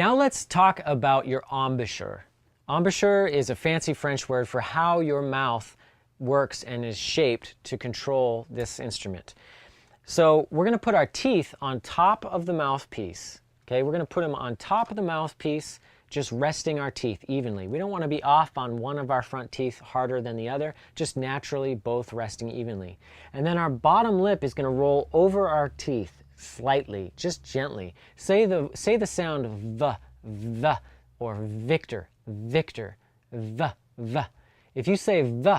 Now let's talk about your embouchure. Embouchure is a fancy French word for how your mouth works and is shaped to control this instrument. So we're going to put our teeth on top of the mouthpiece. Okay, we're going to put them on top of the mouthpiece, just resting our teeth evenly. We don't want to be off on one of our front teeth harder than the other, just naturally both resting evenly. And then our bottom lip is going to roll over our teeth slightly, just gently. Say the sound v, or Victor, Victor, v. If you say v,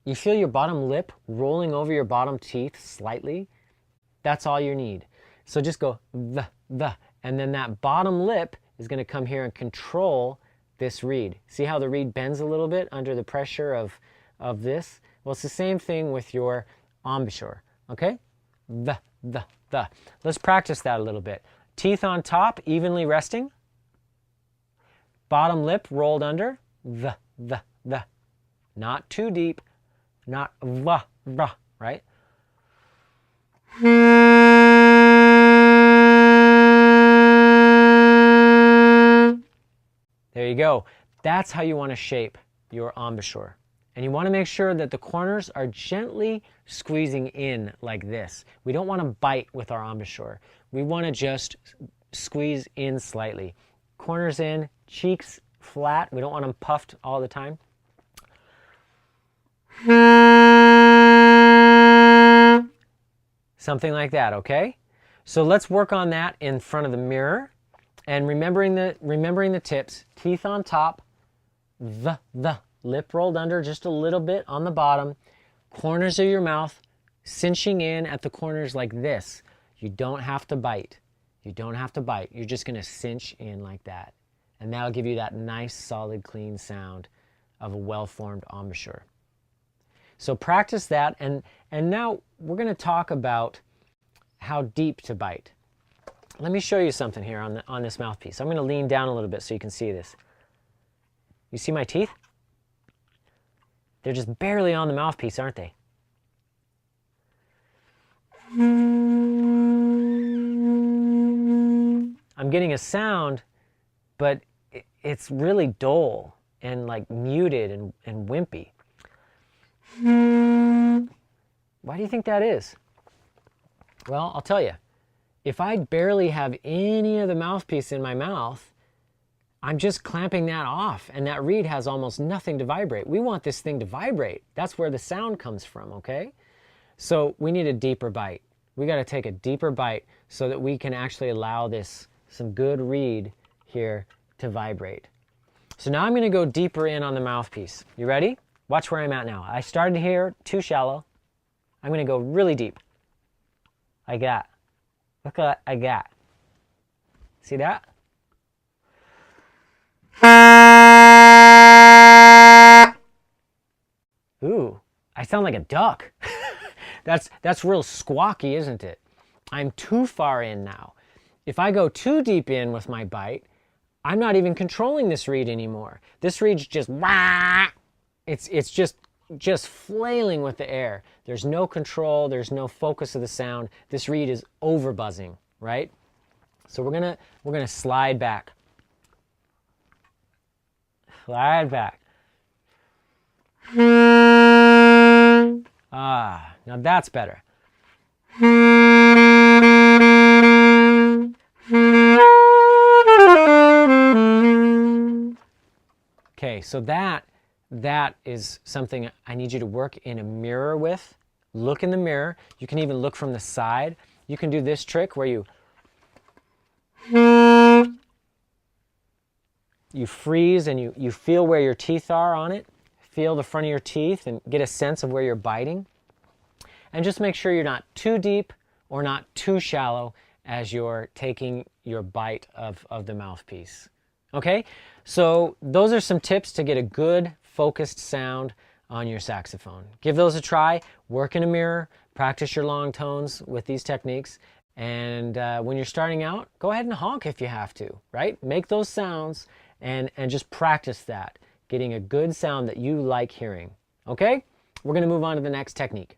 you feel your bottom lip rolling over your bottom teeth slightly. That's all you need. So just go v, and then that bottom lip is going to come here and control this reed. See how the reed bends a little bit under the pressure of this? Well, it's the same thing with your embouchure, okay? The. Let's practice that a little bit. Teeth on top, evenly resting. Bottom lip rolled under. The. Not too deep, not va, right? There you go. That's how you want to shape your embouchure. And you want to make sure that the corners are gently squeezing in like this. We don't want to bite with our embouchure. We want to just squeeze in slightly. Corners in, cheeks flat. We don't want them puffed all the time. Something like that, okay? So let's work on that in front of the mirror. And remembering the tips, teeth on top, the lip rolled under just a little bit on the bottom, corners of your mouth cinching in at the corners like this. You don't have to bite. You don't have to bite. You're just going to cinch in like that. And that'll give you that nice, solid, clean sound of a well-formed embouchure. So practice that, and now we're going to talk about how deep to bite. Let me show you something here on this mouthpiece. I'm going to lean down a little bit so you can see this. You see my teeth? They're just barely on the mouthpiece, aren't they? I'm getting a sound, but it's really dull and like muted and wimpy. Why do you think that is? Well, I'll tell you. If I barely have any of the mouthpiece in my mouth, I'm just clamping that off, and that reed has almost nothing to vibrate. We want this thing to vibrate. That's where the sound comes from, okay? So we need a deeper bite. We got to take a deeper bite so that we can actually allow some good reed here to vibrate. So now I'm going to go deeper in on the mouthpiece. You ready? Watch where I'm at now. I started here too shallow. I'm going to go really deep. Like that. Look what I got. See that? Ooh, I sound like a duck. That's real squawky, isn't it? I'm too far in now. If I go too deep in with my bite, I'm not even controlling this reed anymore. This reed's just it's just flailing with the air. There's no control, there's no focus of the sound. This reed is over buzzing, right? So we're gonna slide back. Slide back. Ah, now that's better. Okay, so that is something I need you to work in a mirror with. Look in the mirror. You can even look from the side. You can do this trick where you freeze and you feel where your teeth are on it. Feel the front of your teeth and get a sense of where you're biting. And just make sure you're not too deep or not too shallow as you're taking your bite of the mouthpiece. Okay? So those are some tips to get a good focused sound on your saxophone. Give those a try. Work in a mirror. Practice your long tones with these techniques. And when you're starting out, go ahead and honk if you have to, right? Make those sounds and just practice that, getting a good sound that you like hearing. Okay? We're going to move on to the next technique.